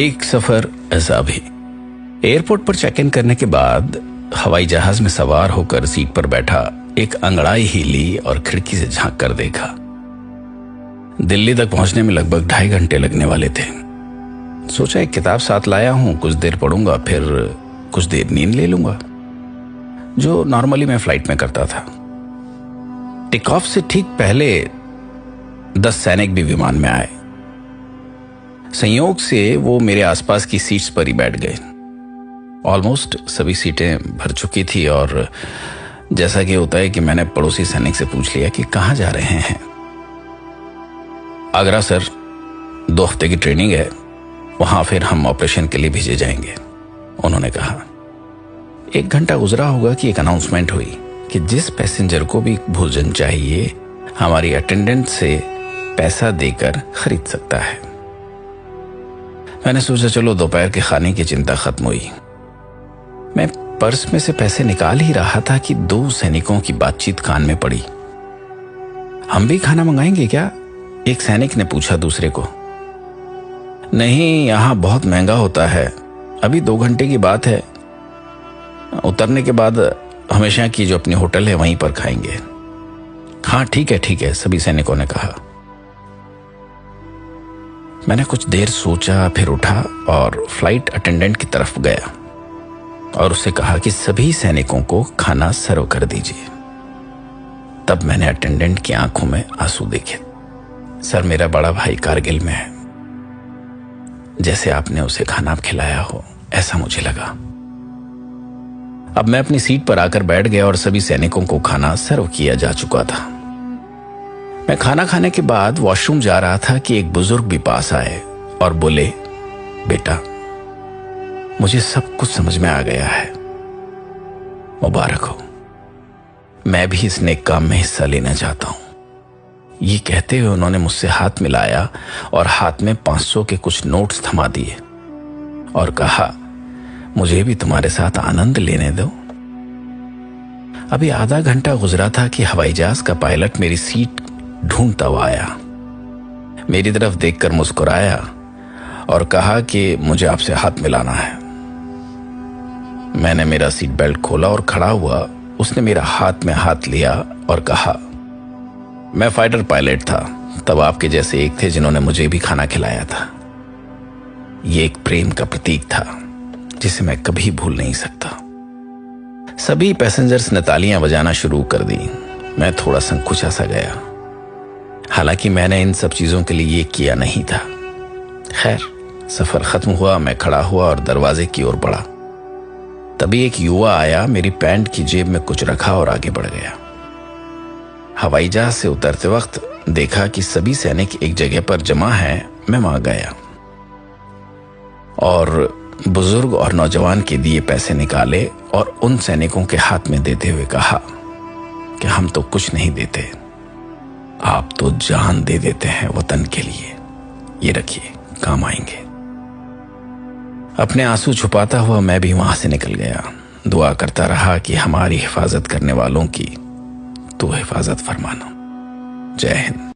एक सफर ऐसा भी। एयरपोर्ट पर चेक इन करने के बाद हवाई जहाज में सवार होकर सीट पर बैठा, एक अंगड़ाई ही ली और खिड़की से झांक कर देखा। दिल्ली तक पहुंचने में लगभग 2.5 घंटे लगने वाले थे। सोचा एक किताब साथ लाया हूं, कुछ देर पढ़ूंगा, फिर कुछ देर नींद ले लूंगा, जो नॉर्मली मैं फ्लाइट में करता था। टेक ऑफ से ठीक पहले 10 सैनिक भी विमान में आए। संयोग से वो मेरे आसपास की सीट्स पर ही बैठ गए। ऑलमोस्ट सभी सीटें भर चुकी थी और जैसा कि होता है कि मैंने पड़ोसी सैनिक से पूछ लिया कि कहां जा रहे हैं। आगरा सर, 2 हफ्ते की ट्रेनिंग है, वहां फिर हम ऑपरेशन के लिए भेजे जाएंगे, उन्होंने कहा। 1 घंटा गुजरा होगा कि एक अनाउंसमेंट हुई कि जिस पैसेंजर को भी भोजन चाहिए हमारी अटेंडेंट से पैसा देकर खरीद सकता है। मैंने सोचा चलो दोपहर के खाने की चिंता खत्म हुई। मैं पर्स में से पैसे निकाल ही रहा था कि 2 सैनिकों की बातचीत कान में पड़ी। हम भी खाना मंगाएंगे क्या? एक सैनिक ने पूछा दूसरे को। नहीं, यहां बहुत महंगा होता है, अभी 2 घंटे की बात है, उतरने के बाद हमेशा की जो अपनी होटल है वहीं पर खाएंगे। हाँ ठीक है, सभी सैनिकों ने कहा। मैंने कुछ देर सोचा, फिर उठा और फ्लाइट अटेंडेंट की तरफ गया और उससे कहा कि सभी सैनिकों को खाना सर्व कर दीजिए। तब मैंने अटेंडेंट की आंखों में आंसू देखे। सर, मेरा बड़ा भाई कारगिल में है, जैसे आपने उसे खाना खिलाया हो ऐसा मुझे लगा। अब मैं अपनी सीट पर आकर बैठ गया और सभी सैनिकों को खाना सर्व किया जा चुका था। मैं खाना खाने के बाद वॉशरूम जा रहा था कि एक बुजुर्ग भी पास आए और बोले, बेटा, मुझे सब कुछ समझ में आ गया है, मुबारक हो, मैं भी इस नेक काम में हिस्सा लेना चाहता हूं। ये कहते हुए उन्होंने मुझसे हाथ मिलाया और हाथ में 500 के कुछ नोट्स थमा दिए और कहा, मुझे भी तुम्हारे साथ आनंद लेने दो। अभी आधा घंटा गुजरा था कि हवाई जहाज का पायलट मेरी सीट ढूंढता हुआ आया, मेरी तरफ देखकर मुस्कुराया और कहा कि मुझे आपसे हाथ मिलाना है। मैंने मेरा सीट बेल्ट खोला और खड़ा हुआ। उसने मेरा हाथ में हाथ लिया और कहा, मैं फाइटर पायलट था, तब आपके जैसे एक थे जिन्होंने मुझे भी खाना खिलाया था। ये एक प्रेम का प्रतीक था जिसे मैं कभी भूल नहीं सकता। सभी पैसेंजर्स ने तालियां बजाना शुरू कर दी। मैं थोड़ा संकुचा सा गया, हालांकि मैंने इन सब चीजों के लिए ये किया नहीं था। खैर, सफर खत्म हुआ, मैं खड़ा हुआ और दरवाजे की ओर बढ़ा। तभी एक युवा आया, मेरी पैंट की जेब में कुछ रखा और आगे बढ़ गया। हवाई जहाज से उतरते वक्त देखा कि सभी सैनिक एक जगह पर जमा हैं। मैं वहां गया और बुजुर्ग और नौजवान के दिए पैसे निकाले और उन सैनिकों के हाथ में देते हुए कहा कि हम तो कुछ नहीं देते, आप तो जान दे देते हैं वतन के लिए, ये रखिए, काम आएंगे। अपने आंसू छुपाता हुआ मैं भी वहां से निकल गया। दुआ करता रहा कि हमारी हिफाजत करने वालों की तू हिफाजत फरमाना। जय हिंद।